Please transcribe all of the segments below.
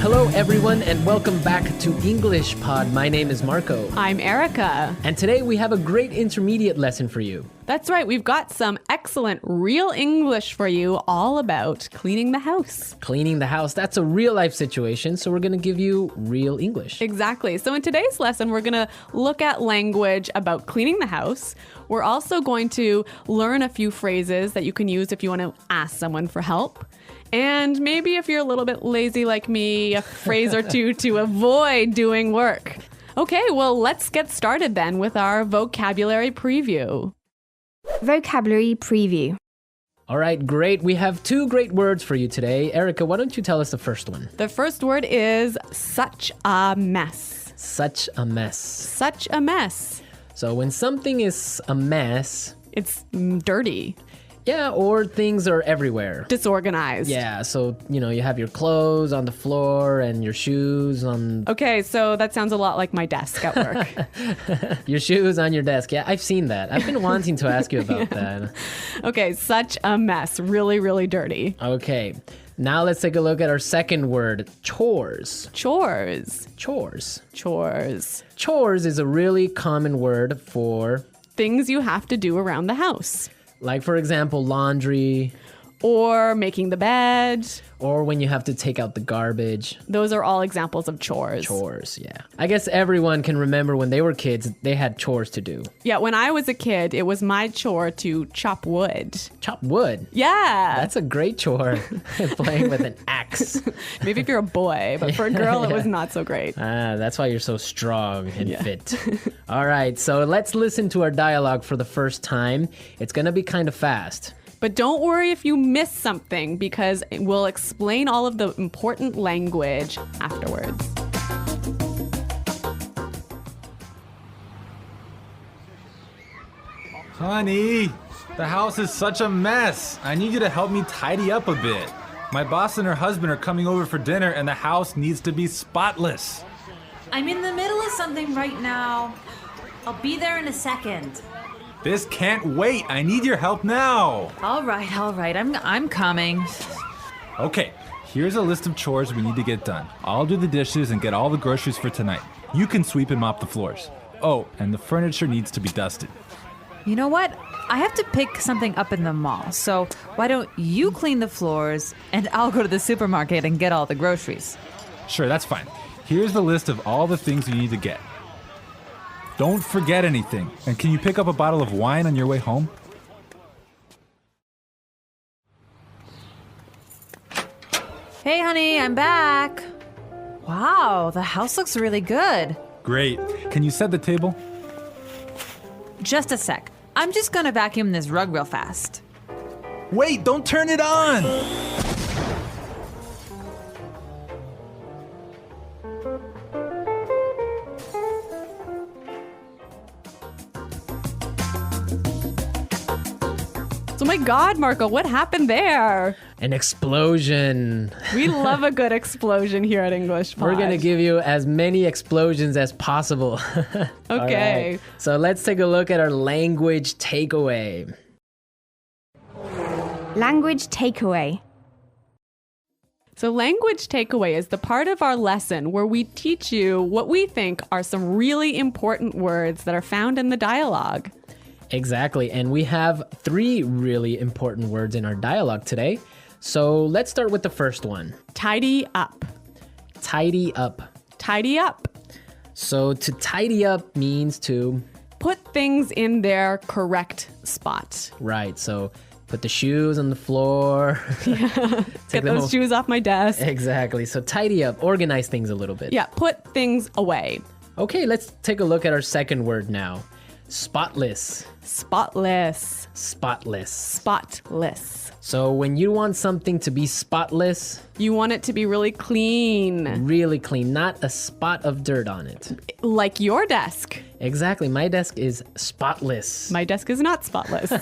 Hello, everyone, and welcome back to English Pod. My name is Marco. I'm Erica. And today we have a great intermediate lesson for you. That's right. We've got some excellent real English for you all about cleaning the house. Cleaning the house, that's a real life situation, so we're going to give you real English. Exactly. So in today's lesson, we're going to look at language about cleaning the house. We're also going to learn a few phrases that you can use if you want to ask someone for help. And maybe if you're a little bit lazy like me, a phrase or two to avoid doing work. Okay, well, let's get started then with our vocabulary preview. Vocabulary preview. All right, great. We have two great words for you today. Erica, why don't you tell us the first one? The first word is such a mess. Such a mess. Such a mess. So when something is a mess... It's dirty. Yeah, or things are everywhere. Disorganized. Yeah, so, you have your clothes on the floor and your shoes on... Okay, so that sounds a lot like my desk at work. Your shoes on your desk. Yeah, I've seen that. I've been wanting to ask you about that. Okay, such a mess. Really, really dirty. Okay, now let's take a look at our second word, chores. Chores. Chores. Chores. Chores is a really common word for... things you have to do around the house. Like, for example, laundry. Or making the bed. Or when you have to take out the garbage. Those are all examples of chores. Chores, yeah. I guess everyone can remember when they were kids, they had chores to do. Yeah, when I was a kid, it was my chore to chop wood. Chop wood? Yeah. That's a great chore, playing with an axe. Maybe if you're a boy, but for a girl, it was not so great. That's why you're so strong and fit. All right, so let's listen to our dialogue for the first time. It's gonna be kind of fast. But don't worry if you miss something, because we'll explain all of the important language afterwards. Honey, the house is such a mess. I need you to help me tidy up a bit. My boss and her husband are coming over for dinner and the house needs to be spotless. I'm in the middle of something right now. I'll be there in a second. This can't wait. I need your help now. All right. I'm coming. Okay, here's a list of chores we need to get done. I'll do the dishes and get all the groceries for tonight. You can sweep and mop the floors. Oh, and the furniture needs to be dusted. You know what? I have to pick something up in the mall. So why don't you clean the floors and I'll go to the supermarket and get all the groceries. Sure, that's fine. Here's the list of all the things you need to get. Don't forget anything. And can you pick up a bottle of wine on your way home? Hey, honey, I'm back. Wow, the house looks really good. Great. Can you set the table? Just a sec. I'm just gonna vacuum this rug real fast. Wait, don't turn it on! So my God, Marco, what happened there? An explosion. We love a good explosion here at English Pod. We're going to give you as many explosions as possible. Okay. Right. So let's take a look at our language takeaway. Language takeaway. So language takeaway is the part of our lesson where we teach you what we think are some really important words that are found in the dialogue. Exactly, and we have 3 really important words in our dialogue today. So let's start with the first one. Tidy up. Tidy up. Tidy up. So to tidy up means to... put things in their correct spot. Right, so put the shoes on the floor. Get those shoes off my desk. Exactly, so tidy up, organize things a little bit. Yeah, put things away. Okay, let's take a look at our second word now. Spotless. Spotless. Spotless. Spotless. So when you want something to be spotless... you want it to be really clean. Really clean, not a spot of dirt on it. Like your desk. Exactly, my desk is spotless. My desk is not spotless.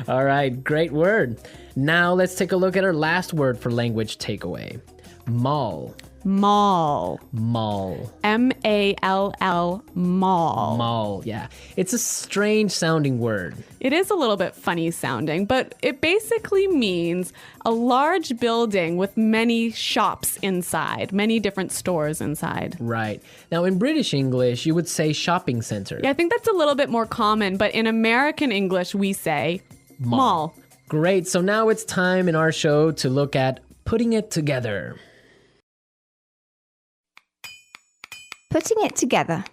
All right, great word. Now let's take a look at our last word for language takeaway. Mall. Mall. Mall. M-A-L-L, mall. Mall, yeah. It's a strange sounding word. It is a little bit funny sounding, but it basically means a large building with many shops inside, many different stores inside. Right. Now, in British English, you would say shopping center. Yeah, I think that's a little bit more common, but in American English, we say mall. Great. So now it's time in our show to look at putting it together. Putting it together.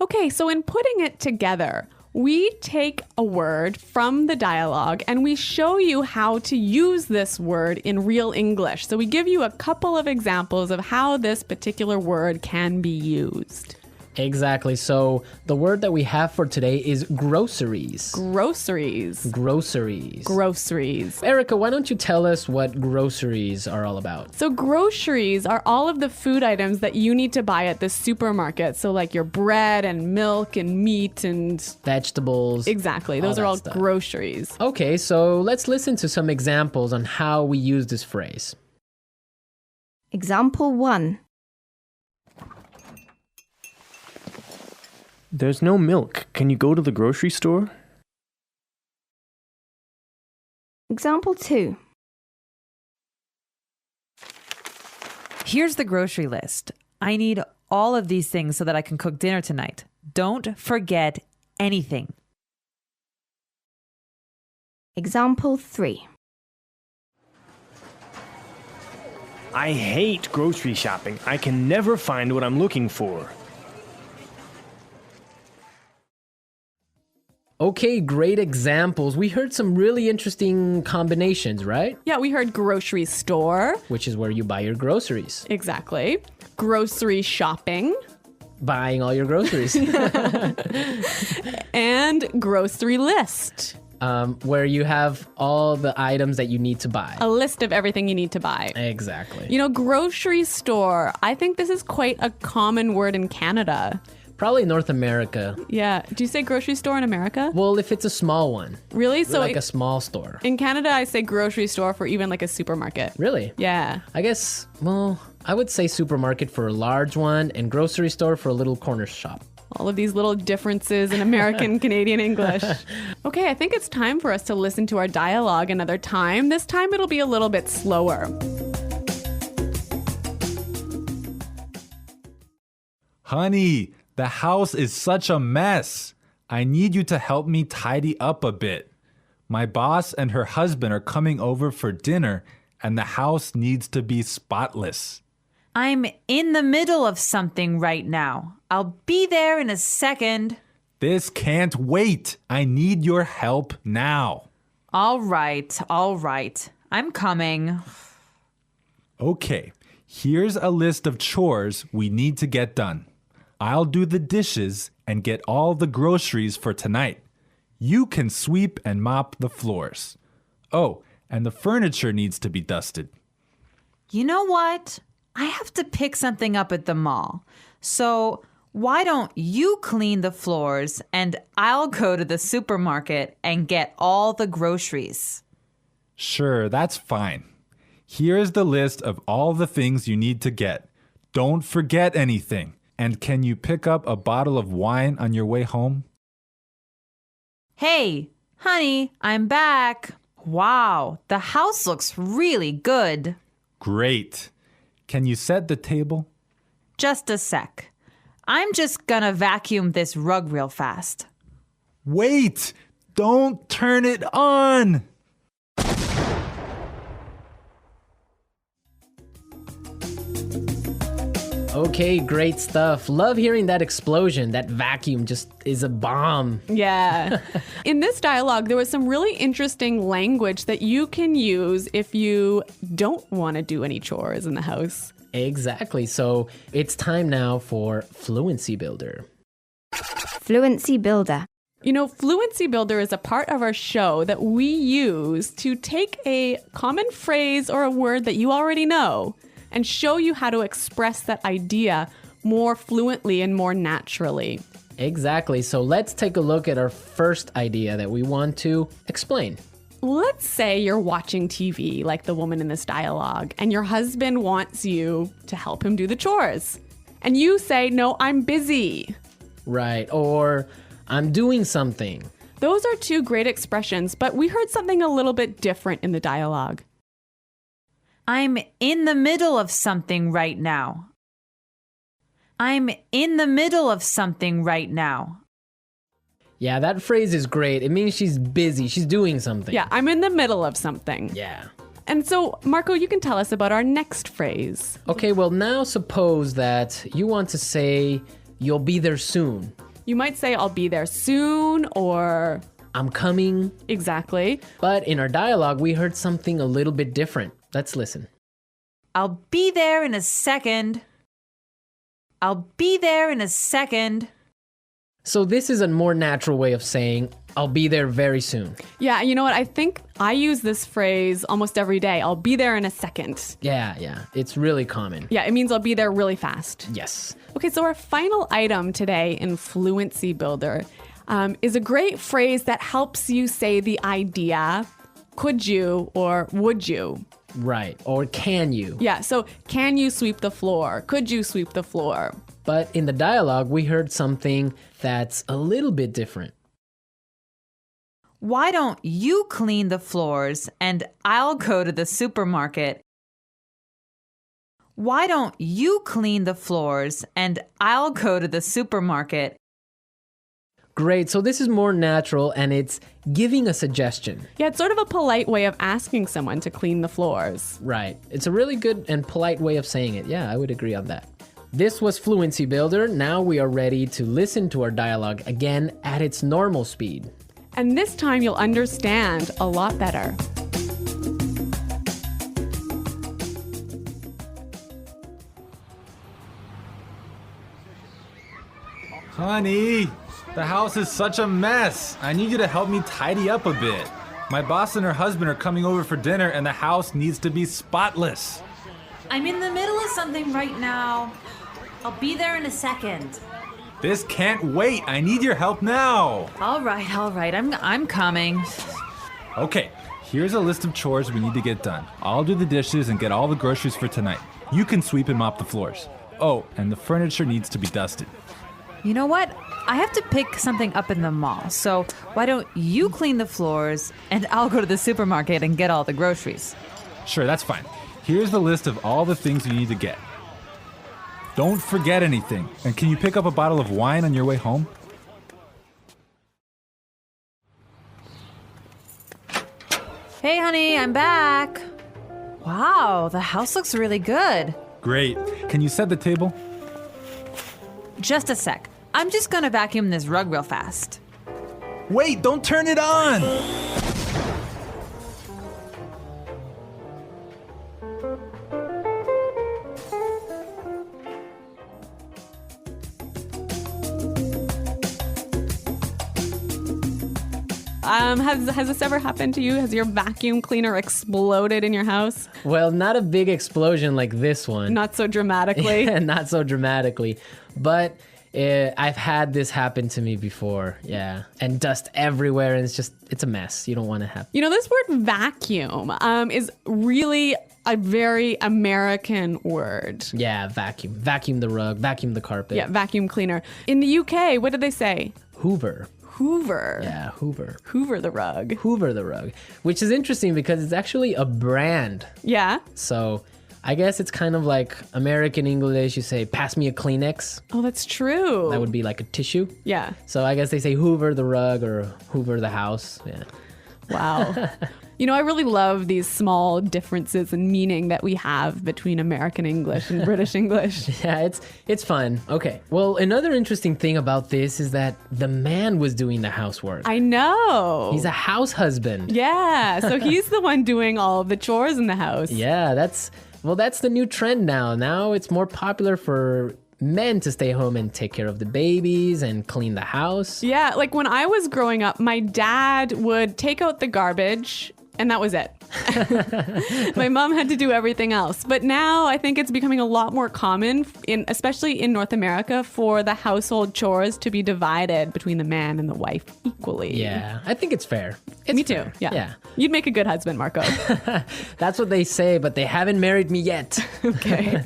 Okay, so in putting it together, we take a word from the dialogue and we show you how to use this word in real English. So we give you a couple of examples of how this particular word can be used. Exactly. So the word that we have for today is groceries. Groceries. Groceries. Groceries. Erica, why don't you tell us what groceries are all about? So groceries are all of the food items that you need to buy at the supermarket. So like your bread and milk and meat and... Vegetables. Exactly. Those are all stuff. Groceries. Okay, so let's listen to some examples on how we use this phrase. Example 1. There's no milk. Can you go to the grocery store? Example 2. Here's the grocery list. I need all of these things so that I can cook dinner tonight. Don't forget anything. Example 3. I hate grocery shopping. I can never find what I'm looking for. Okay, great examples. We heard some really interesting combinations, right? Yeah, we heard grocery store. Which is where you buy your groceries. Exactly. Grocery shopping. Buying all your groceries. And grocery list. Where you have all the items that you need to buy. A list of everything you need to buy. Exactly. You know, grocery store. I think this is quite a common word in Canada. Probably North America. Yeah. Do you say grocery store in America? Well, if it's a small one. Really? So like a small store. in Canada, I say grocery store for even like a supermarket. Really? Yeah. I guess, well, I would say supermarket for a large one and grocery store for a little corner shop. All of these little differences in American Canadian English. Okay, I think it's time for us to listen to our dialogue another time. This time it'll be a little bit slower. Honey, the house is such a mess. I need you to help me tidy up a bit. My boss and her husband are coming over for dinner, and the house needs to be spotless. I'm in the middle of something right now. I'll be there in a second. This can't wait. I need your help now. All right. I'm coming. Okay, here's a list of chores we need to get done. I'll do the dishes and get all the groceries for tonight. You can sweep and mop the floors. Oh, and the furniture needs to be dusted. You know what? I have to pick something up at the mall. So why don't you clean the floors and I'll go to the supermarket and get all the groceries? Sure, that's fine. Here's the list of all the things you need to get. Don't forget anything. And can you pick up a bottle of wine on your way home? Hey, honey, I'm back. Wow, the house looks really good. Great. Can you set the table? Just a sec. I'm just gonna vacuum this rug real fast. Wait! Don't turn it on! Okay, great stuff. Love hearing that explosion. That vacuum just is a bomb. Yeah. In this dialogue, there was some really interesting language that you can use if you don't want to do any chores in the house. Exactly. So it's time now for Fluency Builder. Fluency Builder. You know, Fluency Builder is a part of our show that we use to take a common phrase or a word that you already know and show you how to express that idea more fluently and more naturally. Exactly. So let's take a look at our first idea that we want to explain. let's say you're watching TV like the woman in this dialogue, and your husband wants you to help him do the chores. And you say, no, I'm busy. Right. Or I'm doing something. Those are two great expressions, but we heard something a little bit different in the dialogue. I'm in the middle of something right now. I'm in the middle of something right now. Yeah, that phrase is great. It means she's busy. She's doing something. Yeah, I'm in the middle of something. Yeah. And so, Marco, you can tell us about our next phrase. Okay, well, now suppose that you want to say, you'll be there soon. You might say, I'll be there soon, or I'm coming. exactly. But in our dialogue, we heard something a little bit different. Let's listen. I'll be there in a second. I'll be there in a second. So this is a more natural way of saying, I'll be there very soon. Yeah, you know what? I think I use this phrase almost every day. I'll be there in a second. Yeah. It's really common. Yeah, it means I'll be there really fast. Yes. Okay, so our final item today in Fluency Builder is a great phrase that helps you say the idea, could you or would you? Right. Or can you? Yeah, so can you sweep the floor? Could you sweep the floor? But in the dialogue, we heard something that's a little bit different. Why don't you clean the floors and I'll go to the supermarket? Why don't you clean the floors and I'll go to the supermarket? Great. So this is more natural and it's giving a suggestion. Yeah, it's sort of a polite way of asking someone to clean the floors. Right. It's a really good and polite way of saying it. Yeah, I would agree on that. This was Fluency Builder. Now we are ready to listen to our dialogue again at its normal speed. And this time you'll understand a lot better. Honey, the house is such a mess. I need you to help me tidy up a bit. My boss and her husband are coming over for dinner and the house needs to be spotless. I'm in the middle of something right now. I'll be there in a second. This can't wait. I need your help now. All right. I'm coming. Okay, here's a list of chores we need to get done. I'll do the dishes and get all the groceries for tonight. You can sweep and mop the floors. Oh, and the furniture needs to be dusted. You know what? I have to pick something up in the mall. So why don't you clean the floors and I'll go to the supermarket and get all the groceries? Sure, that's fine. Here's the list of all the things you need to get. Don't forget anything. And can you pick up a bottle of wine on your way home? Hey, honey, I'm back. Wow, the house looks really good. Great. Can you set the table? Just a sec. I'm just gonna vacuum this rug real fast. Wait, don't turn it on! Has this ever happened to you? Has your vacuum cleaner exploded in your house? Well, not a big explosion like this one. Not so dramatically. Not so dramatically. But I've had this happen to me before. Yeah. And dust everywhere. And it's a mess. You don't want to have. You know, this word vacuum is really a very American word. Yeah, vacuum. Vacuum the rug. Vacuum the carpet. Yeah, vacuum cleaner. In the UK, what did they say? Hoover. Hoover. Yeah, Hoover. Hoover the rug. Hoover the rug. Which is interesting because it's actually a brand. Yeah. So I guess it's kind of like American English. You say, pass me a Kleenex. Oh, that's true. That would be like a tissue. Yeah. So I guess they say Hoover the rug or Hoover the house. Yeah. Wow. You know, I really love these small differences in meaning that we have between American English and British English. Yeah, it's fun. Okay. Well, another interesting thing about this is that the man was doing the housework. I know. He's a house husband. Yeah. So he's the one doing all of the chores in the house. Yeah, that's the new trend now. Now it's more popular for men to stay home and take care of the babies and clean the house. Yeah, like when I was growing up, my dad would take out the garbage and that was it. My mom had to do everything else. But now I think it's becoming a lot more common, especially in North America, for the household chores to be divided between the man and the wife equally. Yeah, I think it's fair. Me too. fair. Yeah. You'd make a good husband, Marco. That's what they say, but they haven't married me yet. Okay.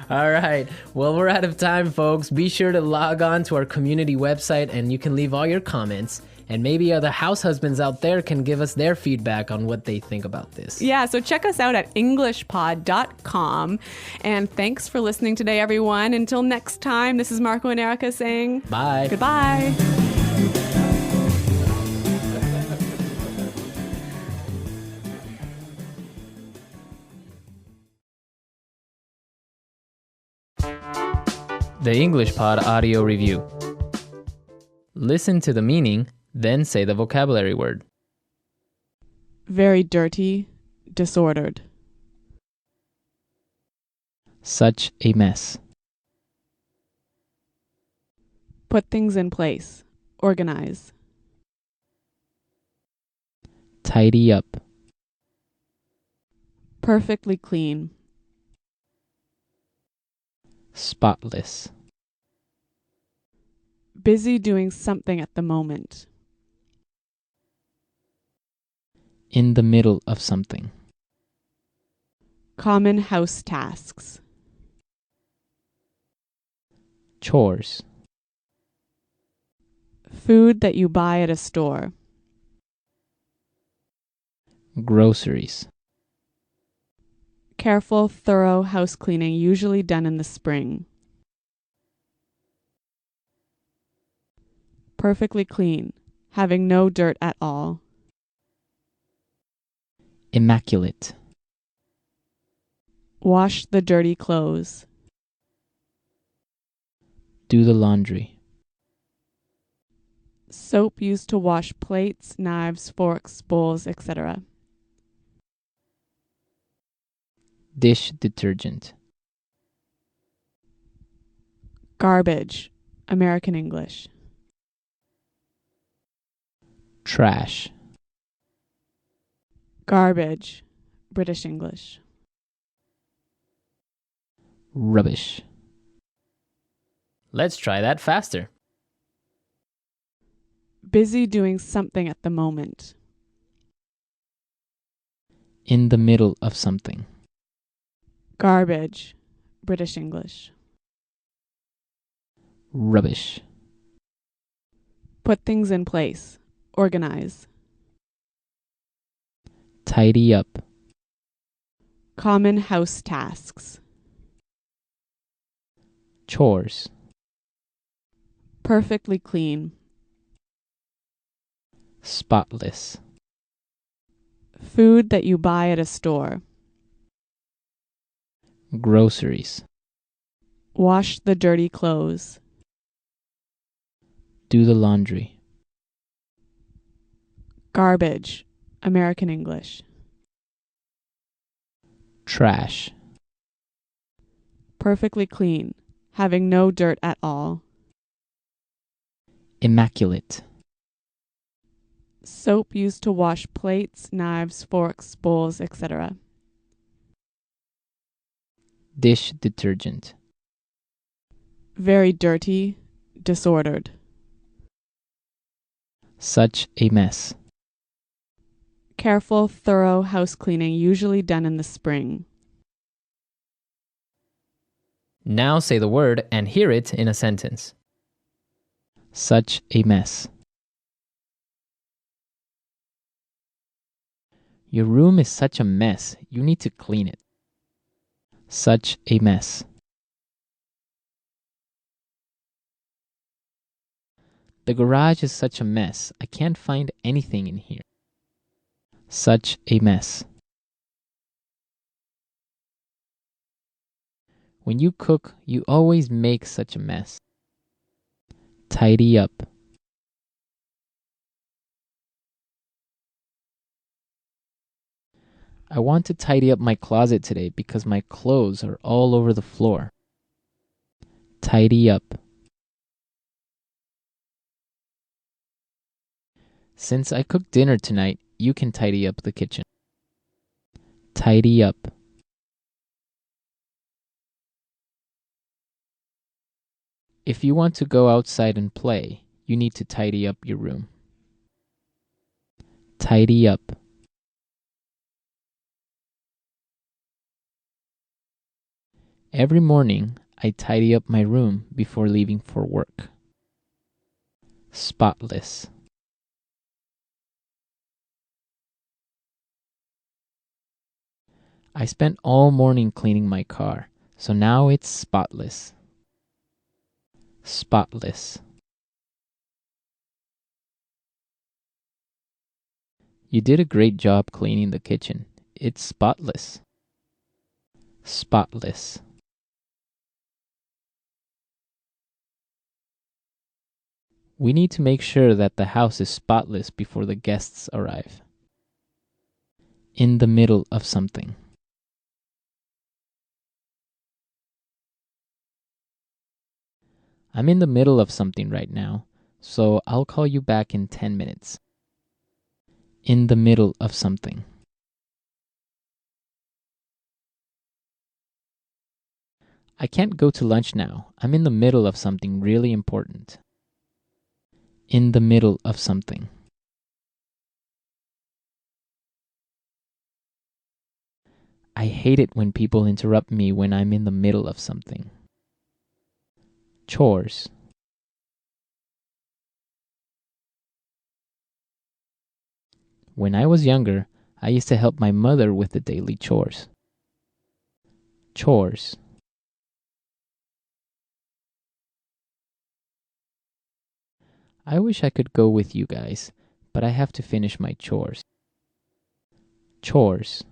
All right. Well, we're out of time, folks. Be sure to log on to our community website and you can leave all your comments. And maybe other house husbands out there can give us their feedback on what they think about this. Yeah, so check us out at englishpod.com. And thanks for listening today, everyone. Until next time, this is Marco and Erica saying Bye. goodbye. The English Pod Audio Review. Listen to the meaning, then say the vocabulary word. Very dirty, disordered. Such a mess. Put things in place. Organize. Tidy up. Perfectly clean. Spotless. Busy doing something at the moment. In the middle of something. Common house tasks. Chores. Food that you buy at a store. Groceries. Careful, thorough house cleaning, usually done in the spring. Perfectly clean, having no dirt at all. Immaculate. Wash the dirty clothes. Do the laundry. Soap used to wash plates, knives, forks, bowls, etc. Dish detergent. Garbage, American English. Trash. Garbage, British English. Rubbish. Let's try that faster. Busy doing something at the moment. In the middle of something. Garbage, British English. Rubbish. Put things in place. Organize. Tidy up. Common house tasks. Chores. Perfectly clean. Spotless. Food that you buy at a store. Groceries. Wash the dirty clothes. Do the laundry. Garbage, American English. Trash. Perfectly clean, having no dirt at all. Immaculate. Soap used to wash plates, knives, forks, bowls, etc. Dish detergent. Very dirty, disordered. Such a mess. Careful, thorough house cleaning, usually done in the spring. Now say the word and hear it in a sentence. Such a mess. Your room is such a mess. You need to clean it. Such a mess. The garage is such a mess. I can't find anything in here. Such a mess. When you cook, you always make such a mess. Tidy up. I want to tidy up my closet today because my clothes are all over the floor. Tidy up. Since I cooked dinner tonight, you can tidy up the kitchen. Tidy up. If you want to go outside and play, you need to tidy up your room. Tidy up. Every morning, I tidy up my room before leaving for work. Spotless. I spent all morning cleaning my car, so now it's spotless. Spotless. You did a great job cleaning the kitchen. It's spotless. Spotless. We need to make sure that the house is spotless before the guests arrive. In the middle of something. I'm in the middle of something right now, so I'll call you back in 10 minutes. In the middle of something. I can't go to lunch now. I'm in the middle of something really important. In the middle of something. I hate it when people interrupt me when I'm in the middle of something. Chores. When I was younger, I used to help my mother with the daily chores. Chores. I wish I could go with you guys, but I have to finish my chores. Chores.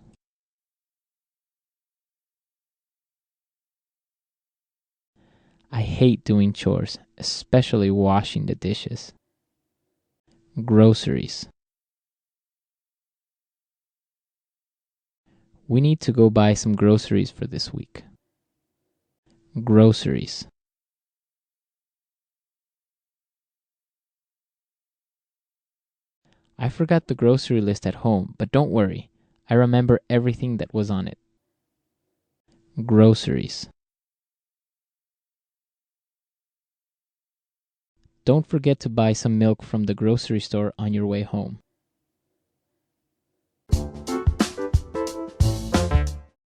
I hate doing chores, especially washing the dishes. Groceries. We need to go buy some groceries for this week. Groceries. I forgot the grocery list at home, but don't worry. I remember everything that was on it. Groceries. Don't forget to buy some milk from the grocery store on your way home.